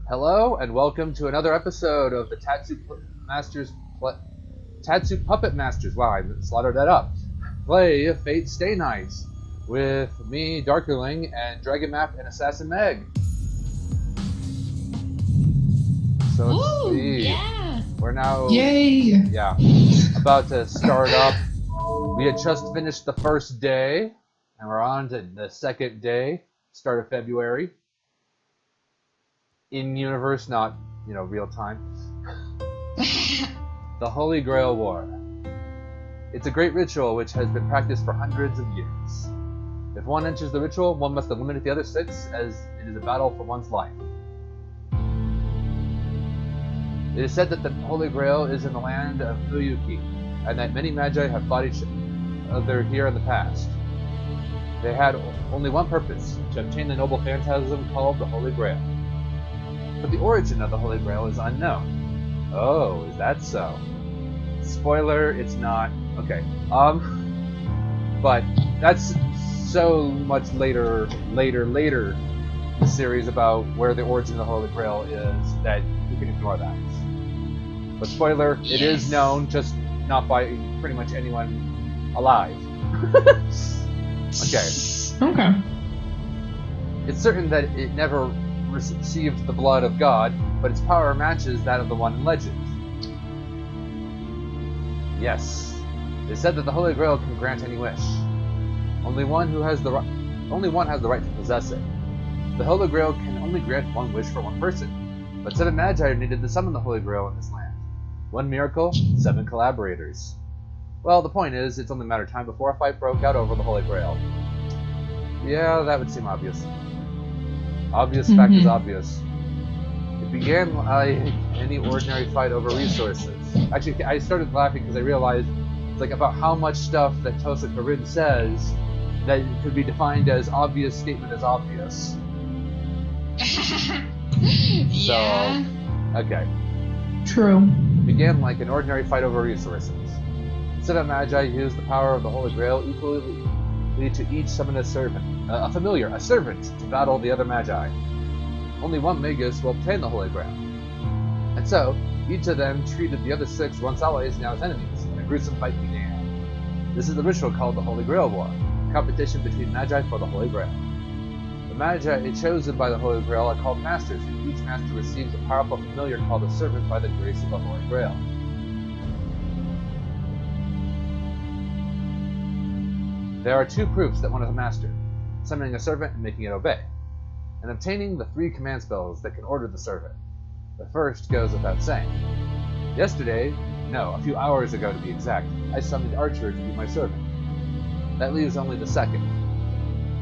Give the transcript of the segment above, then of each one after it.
Hello and welcome to another episode of the Tatsu Puppet Masters. Wow, I slaughtered that up. Play Fate Stay Night with me, Darkerling, and Dragon Map and Assassin Meg. So let's see. Yeah. We're now Yay! about to start up. We had just finished the first day, and we're on to the second day, start of February. In universe, not real time. The Holy Grail War. It's a great ritual which has been practiced for hundreds of years. If one enters the ritual, one must eliminate the other six, as it is a battle for one's life. It is said that the Holy Grail is in the land of Fuyuki, and that many magi have fought each other here in the past. They had only one purpose: to obtain the noble phantasm called the Holy Grail. But the origin of the Holy Grail is unknown. Oh, is that so? Spoiler, it's not. Okay. But that's so much later in the series about where the origin of the Holy Grail is that you can ignore that. But spoiler, it is known, just not by pretty much anyone alive. Okay. Okay. It's certain that it never received the blood of God, but its power matches that of the one in legend. Yes, it is said that the Holy Grail can grant any wish. Only one has the right to possess it. The Holy Grail can only grant one wish for one person, but 7 magi are needed to summon the Holy Grail in this land. One miracle, 7 collaborators. Well, the point is, it's only a matter of time before a fight broke out over the Holy Grail. Yeah, that would seem obvious. Obvious fact is obvious. It began like any ordinary fight over resources. Actually, I started laughing because I realized it's like about how much stuff that Rin says that could be defined as obvious statement as obvious. Yeah. So, okay. True. It began like an ordinary fight over resources. 7 magi used the power of the Holy Grail equally to each summon a servant, a servant, to battle the other magi. Only one magus will obtain the Holy Grail. And so, each of them treated the other 6 once allies, now as enemies, and a gruesome fight began. This is the ritual called the Holy Grail War, a competition between magi for the Holy Grail. The magi chosen by the Holy Grail are called masters, and each master receives a powerful familiar called a servant by the grace of the Holy Grail. There are 2 proofs that one is a master: summoning a servant and making it obey, and obtaining the 3 command spells that can order the servant. The first goes without saying. A few hours ago to be exact, I summoned Archer to be my servant. That leaves only the second.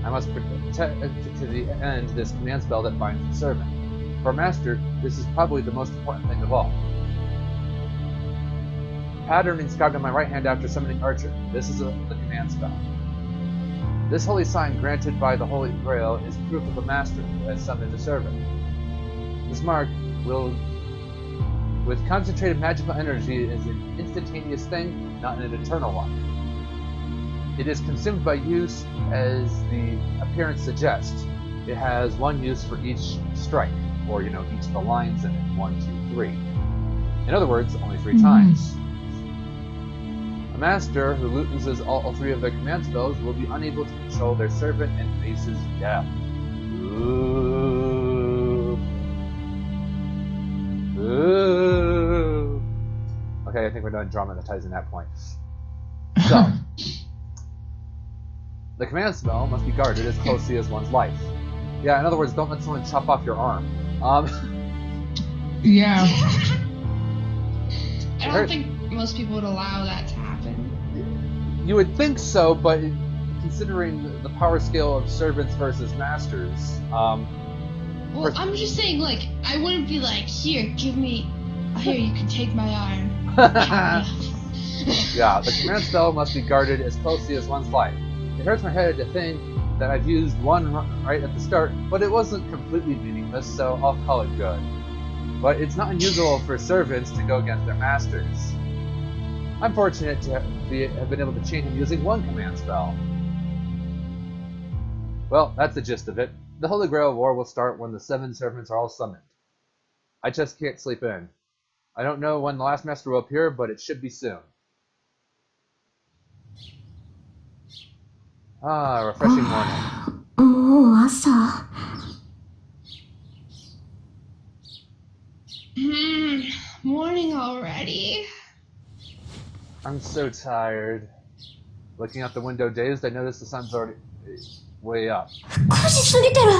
I must protect to the end this command spell that binds the servant. For a master, this is probably the most important thing of all. Pattern inscribed on my right hand after summoning Archer. This is the command spell. This holy sign granted by the Holy Grail is proof of a master who has summoned a servant. This mark with concentrated magical energy, is an instantaneous thing, not an eternal one. It is consumed by use as the appearance suggests. It has 1 use for each strike, or each of the lines in it, 1, 2, 3. In other words, only 3 times. A master who loses all 3 of their command spells will be unable to control their servant and faces death. Ooh. Ooh. Okay, I think we're done dramatizing that point. So, the command spell must be guarded as closely as one's life. Yeah, in other words, don't let someone chop off your arm. Yeah. I don't think most people would allow that to happen. You would think so, but considering the power scale of servants versus masters, Well, I'm just saying, like, I wouldn't be like, here, you can take my arm. yeah, the command spell must be guarded as closely as one's life. It hurts my head to think that I've used one right at the start, but it wasn't completely meaningless, so I'll call it good. But it's not unusual for servants to go against their masters. I'm fortunate to have been able to chain him using 1 command spell. Well, that's the gist of it. The Holy Grail War will start when the 7 servants are all summoned. I just can't sleep in. I don't know when the last master will appear, but it should be soon. Ah, refreshing morning. もう朝。Morning already? I'm so tired. Looking out the window dazed, I notice the sun's already way up. 9時過ぎてる。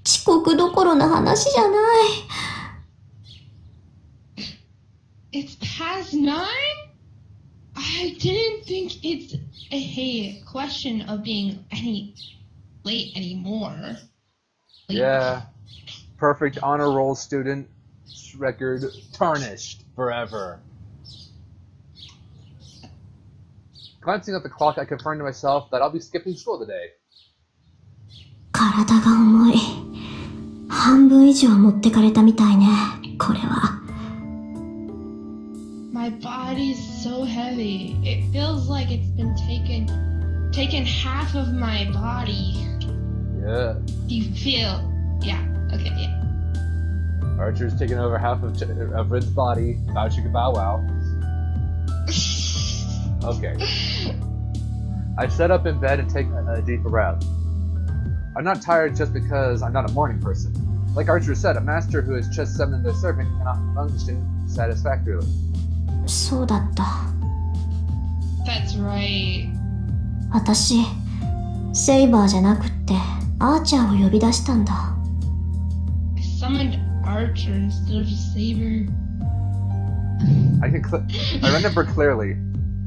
遅刻どころの話じゃない。It's past 9? I didn't think it's a question of being any late anymore. Yeah. Perfect honor roll student record tarnished forever. Glancing at the clock, I confirmed to myself that I'll be skipping school today. 体が重い。半分以上持ってかれたみたいね、これは。My body's so heavy. It feels like it's been taken half of my body. Yeah. Do you feel? Yeah. Okay. Yeah. Archer's taken over half of Rin's body. Bow chicka bow wow. Okay. I sit up in bed and take a deep breath. I'm not tired just because I'm not a morning person. Like Archer said, a master who has just summoned their servant cannot function satisfactorily. そうだった。That's right. 私、セイバーじゃなくってアーチャーを呼び出したんだ。I summoned Archer instead of Saber. I remember clearly.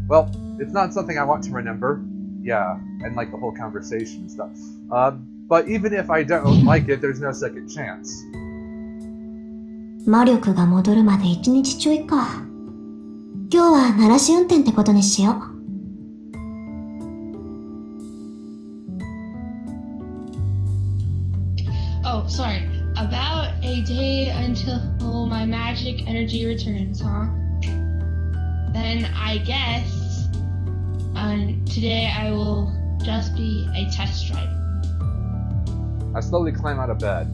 Well, it's not something I want to remember. Yeah, and like the whole conversation and stuff. But even if I don't like it, there's no second chance. 魔力が戻るまで1日ちょいか。今日は慣らし運転ってことにしよう。Oh, sorry. About a day until my magic energy returns, huh? Then I guess today I will just be a test drive. I slowly climb out of bed.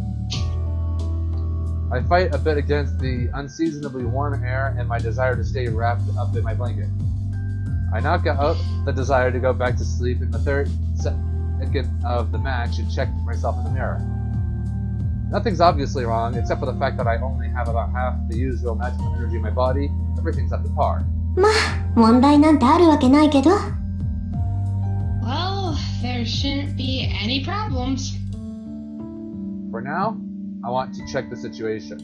I fight a bit against the unseasonably warm air and my desire to stay wrapped up in my blanket. I knock out the desire to go back to sleep in the third second of the match and check myself in the mirror. Nothing's obviously wrong, except for the fact that I only have about half the usual magical energy in my body. Everything's up to par. まあ、問題なんてあるわけないけど。Well, there shouldn't be any problems. For now, I want to check the situation.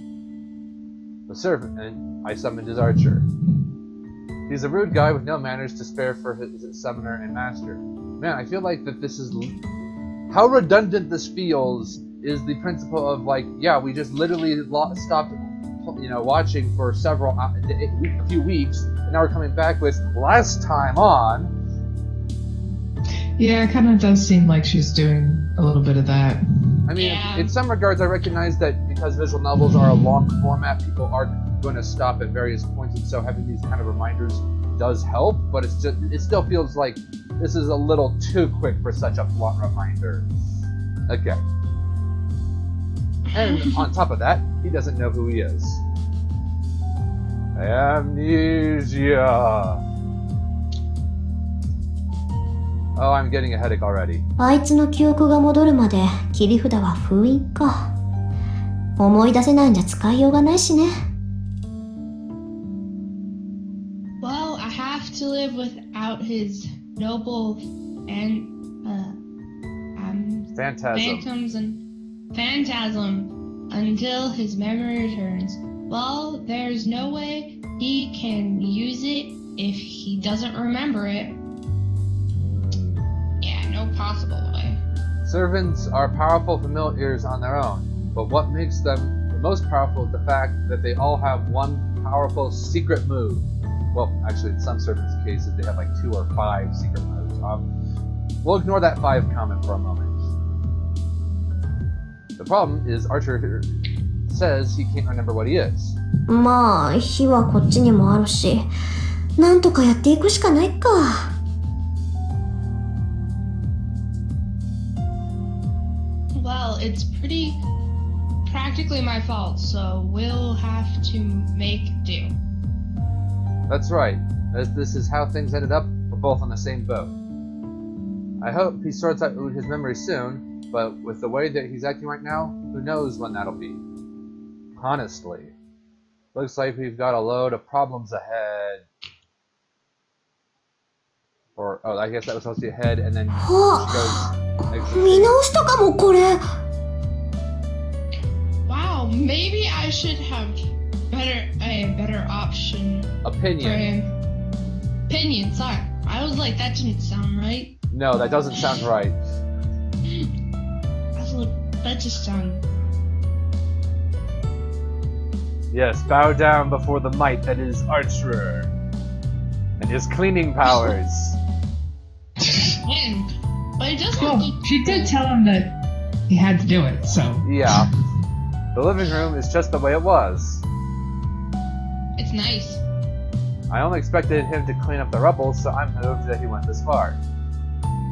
The servant I summoned is Archer. He's a rude guy with no manners to spare for his summoner and master. Man, I feel like that this is... How redundant this feels is the principle of like, yeah, we just literally stopped, watching for a few weeks, and now we're coming back with last time on. Yeah, it kind of does seem like she's doing a little bit of that. I mean, in some regards, I recognize that because visual novels are a long format, people are going to stop at various points, and so having these kind of reminders does help, but it still feels like this is a little too quick for such a blunt reminder. Okay. And on top of that, he doesn't know who he is. Amnesia. Oh, I'm getting a headache already. あいつの記憶が戻るまで切り札は封印か。思い出せないんじゃ使いようがないしね。Well, I have to live without his noble phantasm until his memory returns. Well, there's no way he can use it if he doesn't remember it. Yeah, no possible way. Servants are powerful familiars on their own, but what makes them the most powerful is the fact that they all have one powerful secret move. Well, actually, in some servants' cases, they have like 2 or 5 secret moves. We'll ignore that 5 comment for a moment. The problem is Archer says he can't remember what he is. まあ、火はこっちにもあるし、なんとかやっていくしかないか。Well, it's pretty practically my fault, so we'll have to make do. That's right. As this is how things ended up, we're both on the same boat. I hope he sorts out his memory soon, but with the way that he's acting right now, who knows when that'll be. Honestly. Looks like we've got a load of problems ahead. Or, oh, I guess that was supposed to be ahead, and then she goes... 見直したかもこれ。 Wow, maybe I should have a better option for Opinion. him. Opinion, sorry. I was like, that didn't sound right. No, that doesn't sound right. I was like, that just sounded... Yes, bow down before the might that is Archer and his cleaning powers. But it doesn't Well, keep... she did tell him that he had to do it, so. Yeah. The living room is just the way it was. It's nice. I only expected him to clean up the rubble, so I'm moved that he went this far.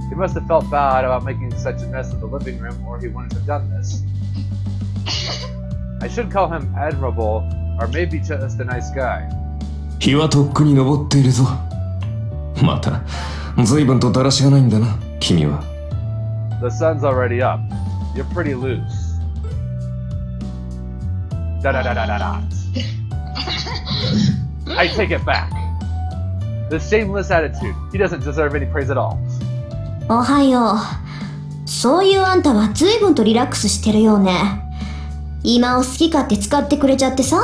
He must have felt bad about making such a mess of the living room, or he wouldn't have done this. I should call him admirable, or maybe just a nice guy. 日はとっくに昇っているぞ。また、随分とだらしがないんだな、君は。The sun's already up. You're pretty loose. Da da da da da da. I take it back. The shameless attitude. He doesn't deserve any praise at all. おはよう。そういうあんたは随分とリラックスしてるようね。今を好き勝手使ってくれちゃってさ。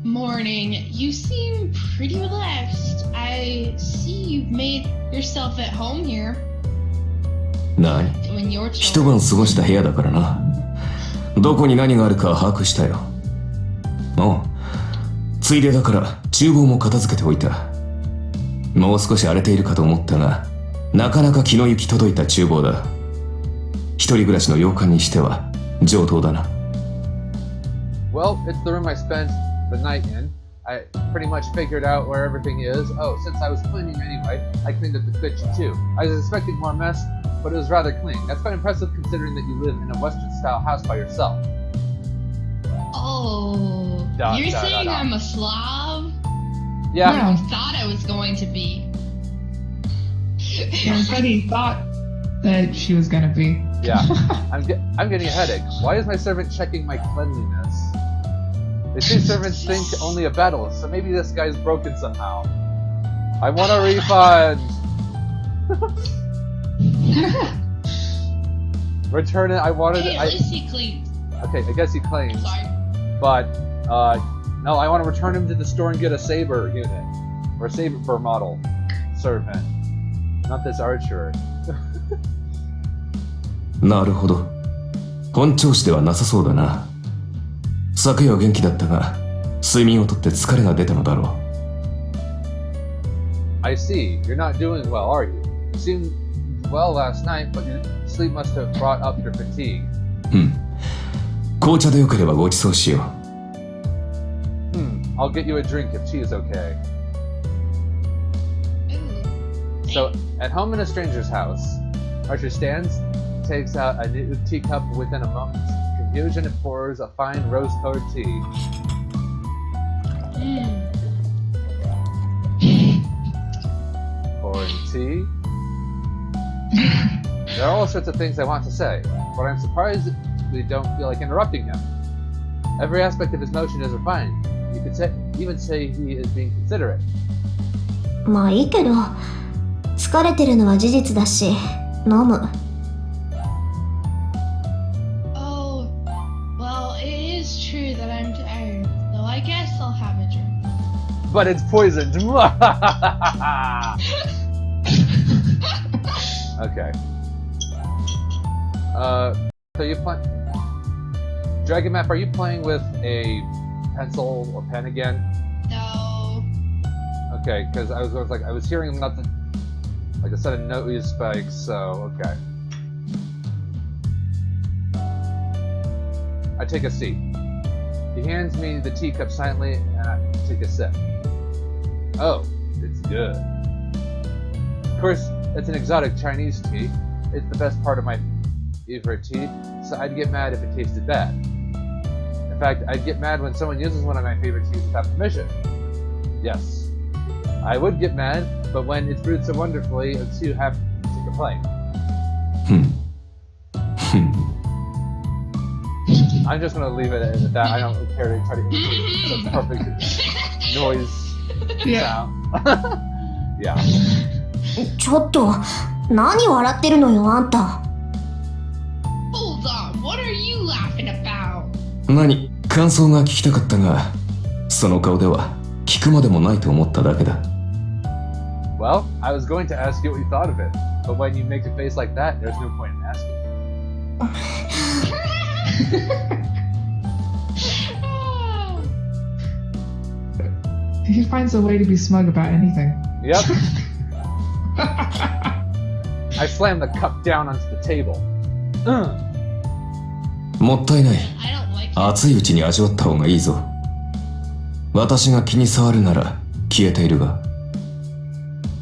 Morning. You seem pretty relaxed. I see you've made yourself at home here. 何？ Doing your 一 chores. 晩過ごした部屋だからな。どこに何があるか把握したよ。おう。ついでだから厨房も片付けておいた。もう少し荒れているかと思ったが、なかなか気の行き届いた厨房だ。一人暮らしの洋館にしては上等だな。Well, it's the room I spent the night in. I pretty much figured out where everything is. Oh, since I was cleaning anyway, I cleaned up the kitchen too. I was expecting more mess, but it was rather clean. That's quite impressive considering that you live in a Western-style house by yourself. Oh, Da, you're da, da, saying da. I'm a Slav? Yeah. I thought I was going to be. Yeah, but he thought that she was gonna be. Yeah. I'm getting a headache. Why is my servant checking my cleanliness? They say servants think only of battles, so maybe this guy's broken somehow. I want a refund! Return it, I wanted Hey, it. at least he cleaned. Okay, I guess he claims. Sorry. But, no, I want to return him to the store and get a Saber unit. Or a Saber model. Servant. Not this Archer. なるほど。本調子ではなさそうだな。昨夜は元気だったが、睡眠をとって疲れが出たのだろう。I see. You're not doing well, are you? You seemed well last night, but your sleep must have brought up your fatigue. うん。紅茶でよければご馳走しよう。I'll get you a drink if tea is okay. Ooh. So, at home in a stranger's house, Archer stands, takes out a new teacup within a moment's confusion and pours a fine rose-colored tea. Pouring tea. There are all sorts of things I want to say, but I'm surprised we don't feel like interrupting him. Every aspect of his motion is refined. You could even say he is being considerate. まあいいけど、疲れてるのは事実だし、飲む。Oh, well, it is true that I'm tired, so I guess I'll have a drink. But it's poisoned! Okay. So you play... Dragon Map, are you playing with a pencil or pen again? No. Okay, because I was hearing nothing, like a sudden noise spike, so, okay. I take a seat. He hands me the teacup silently, and I take a sip. Oh, it's good. Of course, it's an exotic Chinese tea. It's the best part of my favorite tea, So I'd get mad if it tasted bad. In fact, I'd get mad when someone uses one of my favorite teas without permission. Yes, I would get mad, but when it's brewed so wonderfully, it's too happy to complain. I'm just gonna leave it at that. I don't care to try to imitate such perfect noise sound. Yeah. ちょっと、何笑ってるのよ、あんた。Hold on, what are you laughing about? 何、感想が聞きたかったが、その顔では聞くまでもないと思っただけだ。Well, I was going to ask you what you thought of it, but when you make a face like that, there's no point in asking. He finds a way to be smug about anything. Yep. I slammed the cup down onto the table. もったいない。 I don't like it. 熱いうちに味わった方がいいぞ。私が気に障るなら消えているが。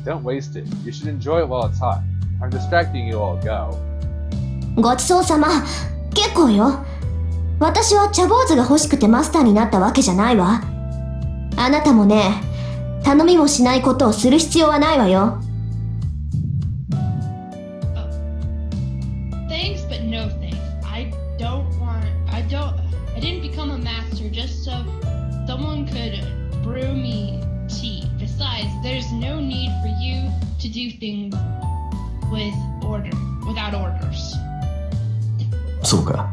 Don't waste it. You should enjoy it while it's hot. I'm distracting you all. Go. ごちそうさま。結構よ。私は茶坊主が欲しくてマスターになったわけじゃないわ。あなたもね、頼みもしないことをする必要はないわよ。Thanks, but no thanks. I didn't become a master just so someone could brew me tea. Besides, there's no need for you to do things without orders. そうか。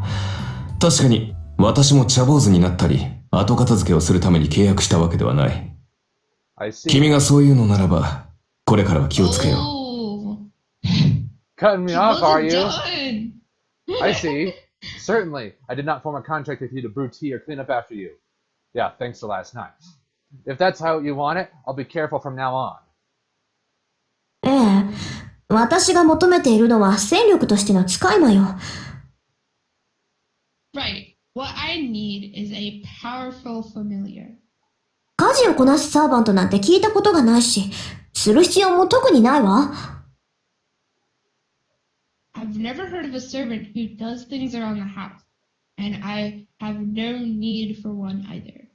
確かに私も茶坊主になったり後片付けをするために契約したわけではない。I see. 君がそういうのならばこれからは気をつけよう。 Oh, Cutting me off, are you? done. I see. Certainly. I did not form a contract with you to brew tea or clean up after you. Yeah, thanks to last night. If that's how you want it, I'll be careful from now on. ええ、私が求めているのは戦力としての使い魔よ。Right. What I need is a powerful familiar. 家事をこなすサーバントなんて聞いたことがないし、する必要も特にないわ。I've never heard of a servant who does things around the house, and I have no need for one either.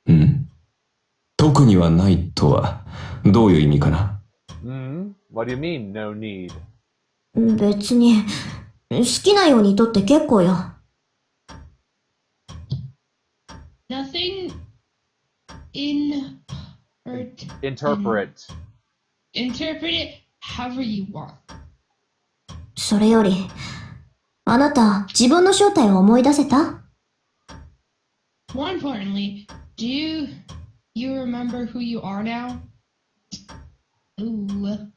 うん。特にはないとはどういう意味かな。What do you mean, no need? 別に、好きなようにとって結構よ。Nothing Interpret. Interpret it however you want. それより、あなた、自分の正体を思い出せた？ More importantly, do you remember who you are now? Ooh.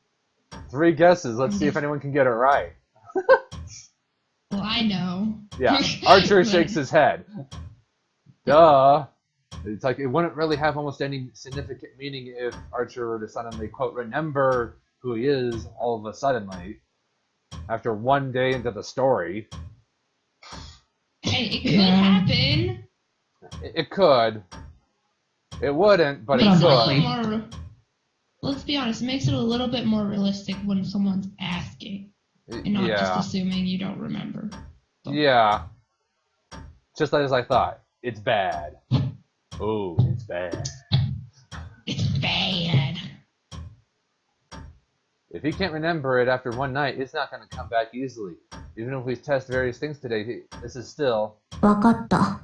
3 guesses. Let's see if anyone can get it right. Well, I know. Yeah. Archer shakes his head. Duh. It's like it wouldn't really have almost any significant meaning if Archer were to suddenly, quote, remember who he is all of a suddenly after one day into the story. Hey, it could happen. It could. It wouldn't, but it Makes it a could. little more, let's be honest, it makes it a little bit more realistic when someone's asking and not just Yeah. assuming you don't remember. Yeah. Just as I thought. It's bad. Oh, it's bad. It's bad. If he can't remember it after one night, it's not going to come back easily. Even if we test various things today, this is still... わかった。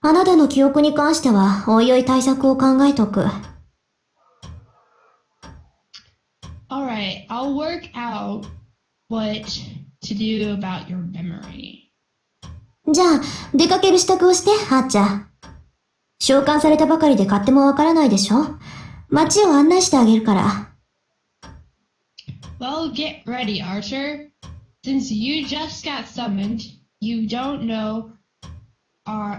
あなたの記憶に関しては、おいおい対策を考えとく。Alright, I'll work out what to do about your memory. じゃあ、出かける支度をして、ハーチャー。召喚されたばかりで勝手もわからないでしょ？街を案内してあげるから。Well, get ready, Archer. Since you just got summoned, you don't know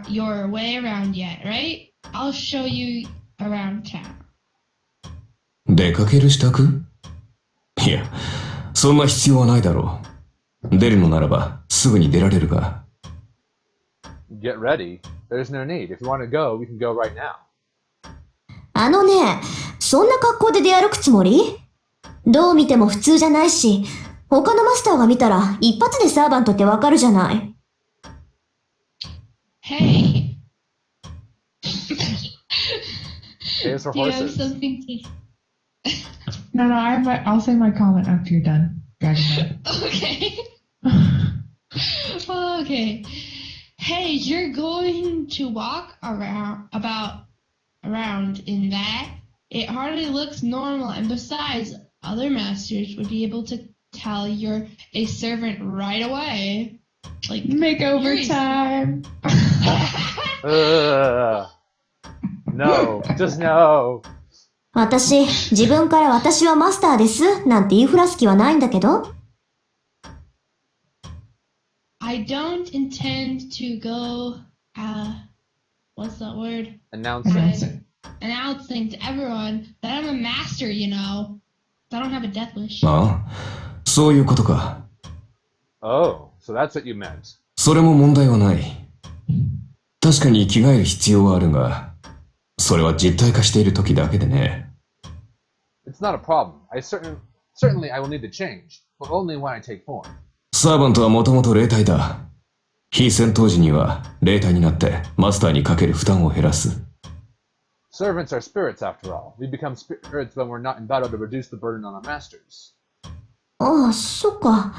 your way around yet, right? I'll show you around town. 出かける支度？いや、そんな必要はないだろう。出るのならばすぐに出られるが。Get ready? There's no need. If you want to go, we can go right now. あのね、そんな格好で出歩くつもり？どう見ても普通じゃないし、他のマスターが見たら一発でサーバントってわかるじゃない。Hey. Chaos for Do you have horses. something to... No, I'll say my comment after you're done, Dragon Okay. Okay. Hey, you're going to walk around in that? It hardly looks normal, and besides, other masters would be able to tell you're a servant right away. Like, Makeover time. No, just no. 私、自分から私はマスターですなんて言いふらす気はないんだけど。I don't intend to go, what's that word? Announcing. Announcing to everyone that I'm a master, you know. I don't have a death wish. ああ、そういうことか。Oh, so that's what you meant. それも問題はない。確かに着替える必要はあるが、それは実体化している時だけでね。It's not a problem. Certainly I will need to change, but only when I take form. サーバントはもともと霊体だ。非戦闘時には霊体になってマスターにかける負担を減らす。Servants are spirits after all. We become spirits when we're not in battle to reduce the burden on our masters. ああ、そっか。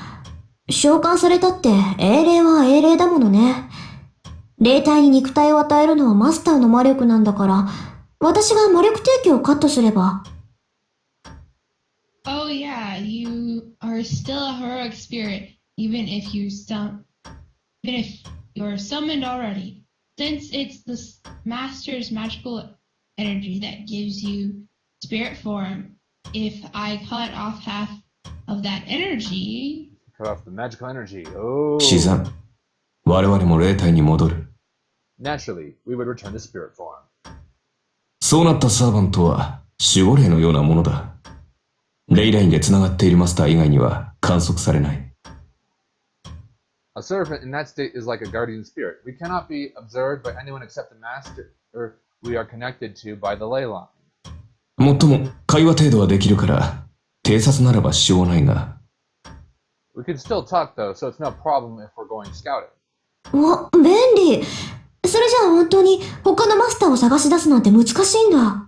召喚されたって英霊は英霊だものね。霊体に肉体を与えるのはマスターの魔力なんだから、私が魔力提供をカットすれば。Oh yeah, you are still a heroic spirit, even if you're summoned already. Since it's the master's magical energy that gives you spirit form, if I cut off half of that energy... Cut off the magical energy. Oh. 自然。我々も霊体に戻る。Naturally, we would return to spirit form. そうなったサーバントは守護霊のようなものだ。レイラインで繋がっているマスター以外には観測されない。A servant in that state is like a guardian spirit. We cannot be observed by anyone except the master, or we are connected to by the ley line. もっとも会話程度はできるから、偵察ならば支障はないが。We can still talk though, so it's no problem if we're going scouting. わ、便利。それじゃあ本当に他のマスターを探し出すなんて難しいんだ。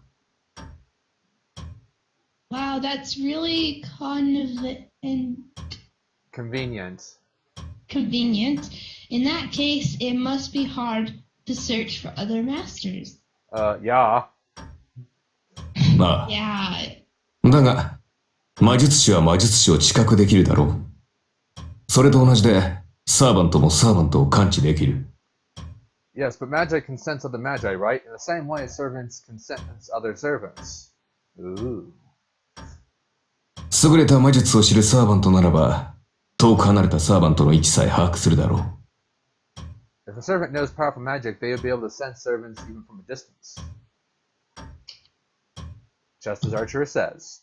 Wow, that's really Convenient. convenient. In that case, it must be hard to search for other masters. Yeah. まあ。Yeah. だが、魔術師は魔術師を知覚できるだろう。それと同じで、サーバントもサーバントを感知できる。Yes, but magi can sense other magi, right? In the same way servants can sense other servants. Ooh. 優れた魔術を知るサーバントならば、遠く離れたサーバントの位置さえ把握するだろう。If a servant knows powerful magic, they would be able to sense servants even from a distance. Just as Archer says,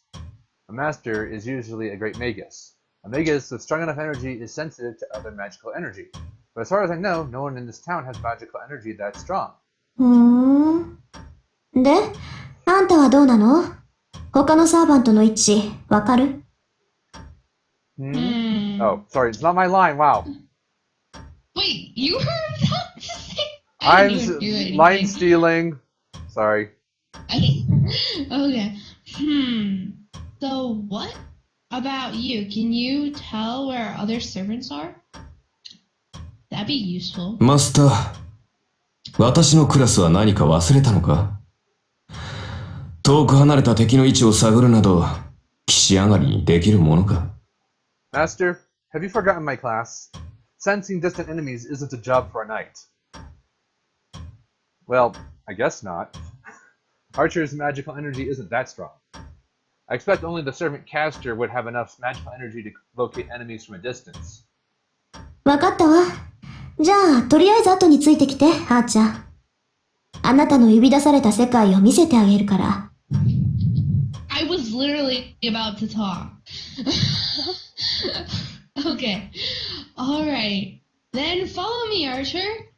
a master is usually a great magus. A magus with strong enough energy is sensitive to other magical energy. But as far as I know, no one in this town has magical energy that strong. で、あんたはどうなの？他のサーバントの位置、わかる？ Oh, sorry, it's not my line, wow. Wait, you were about to say... I'm line stealing. Sorry. Okay. So what about you? Can you tell where other servants are? That'd be useful. マスター、私のクラスは何か忘れたのか？遠く離れた敵の位置を探るなど、岸上がりにできるものか？ Master, have you forgotten my class? Sensing distant enemies isn't a job for a knight. Well, I guess not. Archer's magical energy isn't that strong. I expect only the servant caster would have enough magical energy to locate enemies from a distance. わかったわ。じゃあ、とりあえず後についてきて、あーちゃん。あなたの呼び出された世界を見せてあげるから。I was literally about to talk. Okay. Alright. Then follow me, Archer.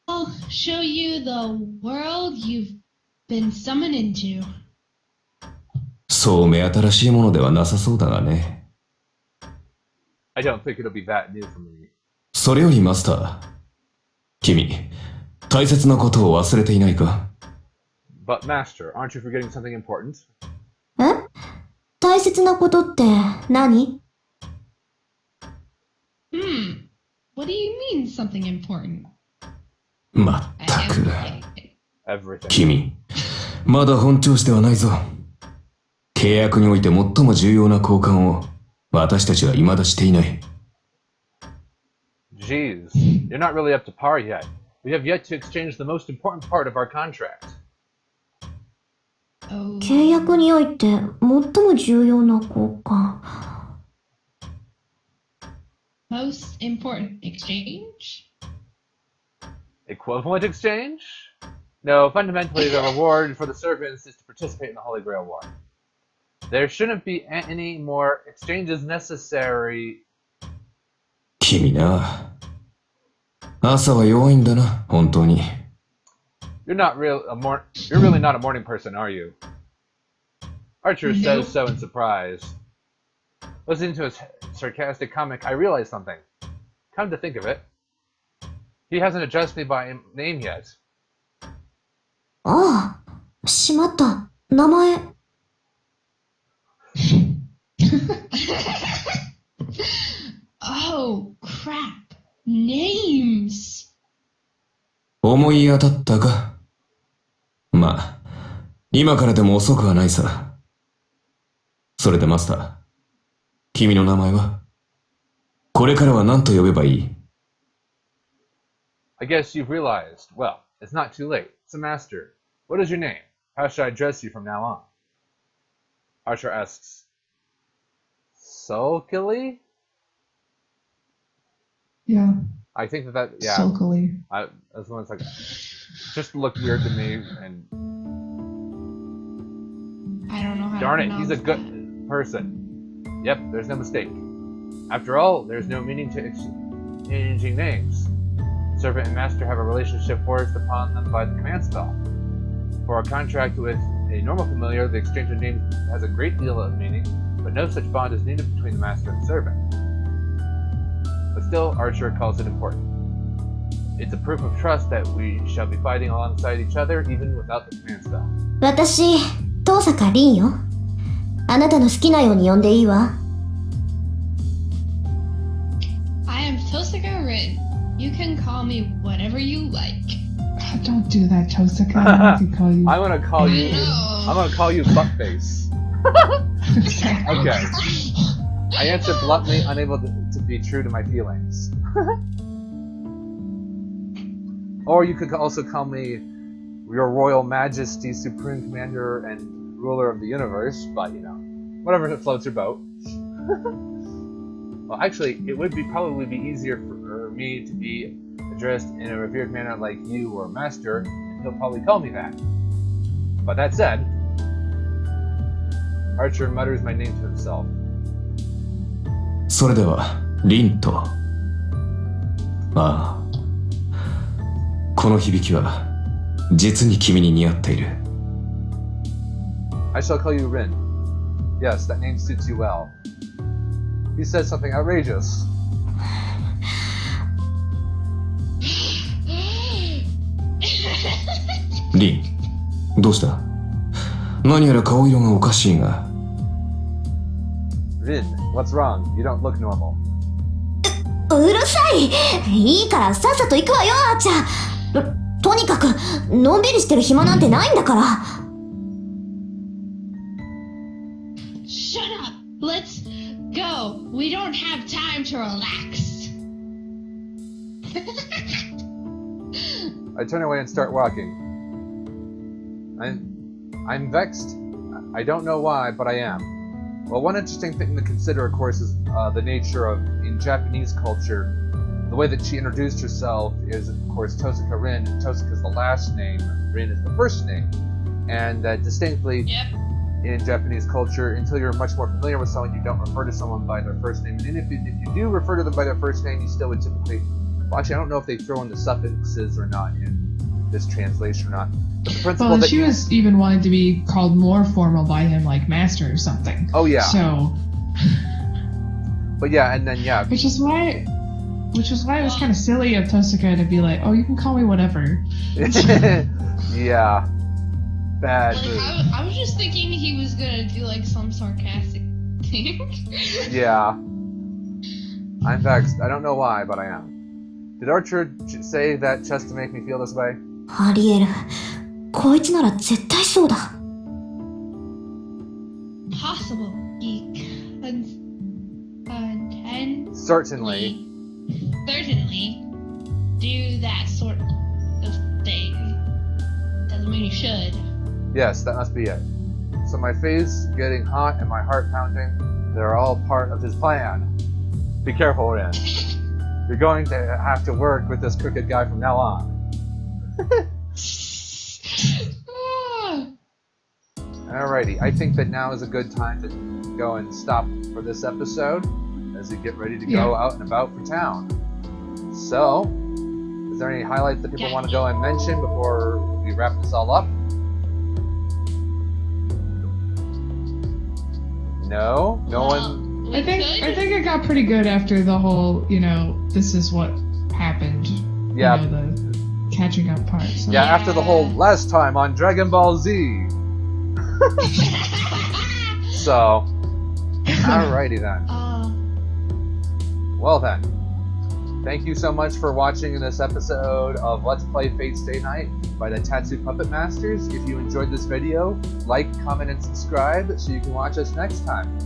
I'll show you the world you've been summoned into. そう目新しいものではなさそうだがね。I don't think it'll be that new for me. それよりマスター。君、大切なことを忘れていないか？ But Master, aren't you forgetting something important? え？大切なことって何？ What do you mean something important? まったく。 Everything. 君、まだ本調子ではないぞ。契約において最も重要な交換を私たちは未だしていない。Jeez, you're not really up to par yet. We have yet to exchange the most important part of our contract. 契約において最も重要な交換。Most important exchange? Equivalent exchange? No, fundamentally the reward for the servants is to participate in the Holy Grail War. There shouldn't be any more exchanges necessary. 君な。朝は弱いんだな、本当に。You're really not a morning person, are you? Archer says so in surprise. Listening to his sarcastic comment, I realized something. Come to think of it, he hasn't addressed me by name yet. ああ、しまった。名前。Oh, crap. Names. 思い当たったか？まあ、今からでも遅くはないさ。それでマスター、君の名前は？これからは何と呼べばいい？ I guess you've realized. Well, it's not too late. It's a master. What is your name? How should I address you from now on? Archer asks. Sulkily? Yeah. I think that yeah. Sulkily. That's one like just looked weird to me, and I don't know how darn to it, he's a pronounce good person. Yep, there's no mistake. After all, there's no meaning to exchanging names. Servant and master have a relationship forced upon them by the command spell. For a contract with a normal familiar, the exchange of names has a great deal of meaning, but no such bond is needed between the master and servant. But still, Archer calls it important. It's a proof of trust that we shall be fighting alongside each other even without the command spell. 私、遠坂凛よ。あなたの好きなように呼んでいいわ。I am Tosaka Rin. You can call me whatever you like. Don't do that, Tosaka. I could call you. I'm gonna call you. No. I'm gonna call you Buttface. Okay. I answered bluntly, unable to be true to my feelings. Or you could also call me Your Royal Majesty, Supreme Commander and Ruler of the Universe, but you know, whatever floats your boat. Well, actually, it would probably be easier for me to be addressed in a revered manner like you or Master, and he'll probably call me that. But that said, Archer mutters my name to himself. それでは、リンと。ああ。この響きは、実に君に似合っている。I shall call you Rin. Yes, that name suits you well. You said something outrageous. リン、どうした？何やら顔色がおかしいが。Rin, what's wrong? You don't look normal. うるさい。いいからさっさと行くわよ、あーちゃん。とにかく、のんびりしてる暇なんてないんだから。Shut up! Let's go! We don't have time to relax. I turn away and start walking. I'm vexed. I don't know why, but I am. Well, one interesting thing to consider, of course, is the nature of, in Japanese culture, the way that she introduced herself is, of course, Tosaka Rin. Tosaka is the last name, Rin is the first name. And distinctly, in Japanese culture, until you're much more familiar with someone, you don't refer to someone by their first name. And if you do refer to them by their first name, you still would typically... Well, actually, I don't know if they throw in the suffixes or not in this translation or not. But the principle Well, that she was even wanting to be called more formal by him, like master or something. Oh, yeah. So... But yeah, and then yeah. Which is why it was kind of silly of Tosuka to be like, "Oh, you can call me whatever." Yeah. Bad Like, move. I was just thinking he was gonna do like some sarcastic thing. Yeah. I'm vexed. I don't know why, but I am. Did Archer say that just to make me feel this way? ありえる。こいつなら絶対そうだ。Possible. He can Certainly. certainly do that sort of thing. Doesn't mean you should. Yes, that must be it. So my face getting hot and my heart pounding, they're all part of his plan. Be careful, Rin. You're going to have to work with this crooked guy from now on. Ah. Alrighty, I think that now is a good time to go and stop for this episode as we get ready to go out and about for town. So, is there any highlights that people want to go and mention before we wrap this all up? No? No one? I think it got pretty good after the whole, this is what happened. Yeah. The catching up part. So. Yeah, after the whole last time on Dragon Ball Z. So, alrighty then. Well then, thank you so much for watching this episode of Let's Play Fate Stay Night by the Tatsu Puppet Masters. If you enjoyed this video, like, comment, and subscribe so you can watch us next time.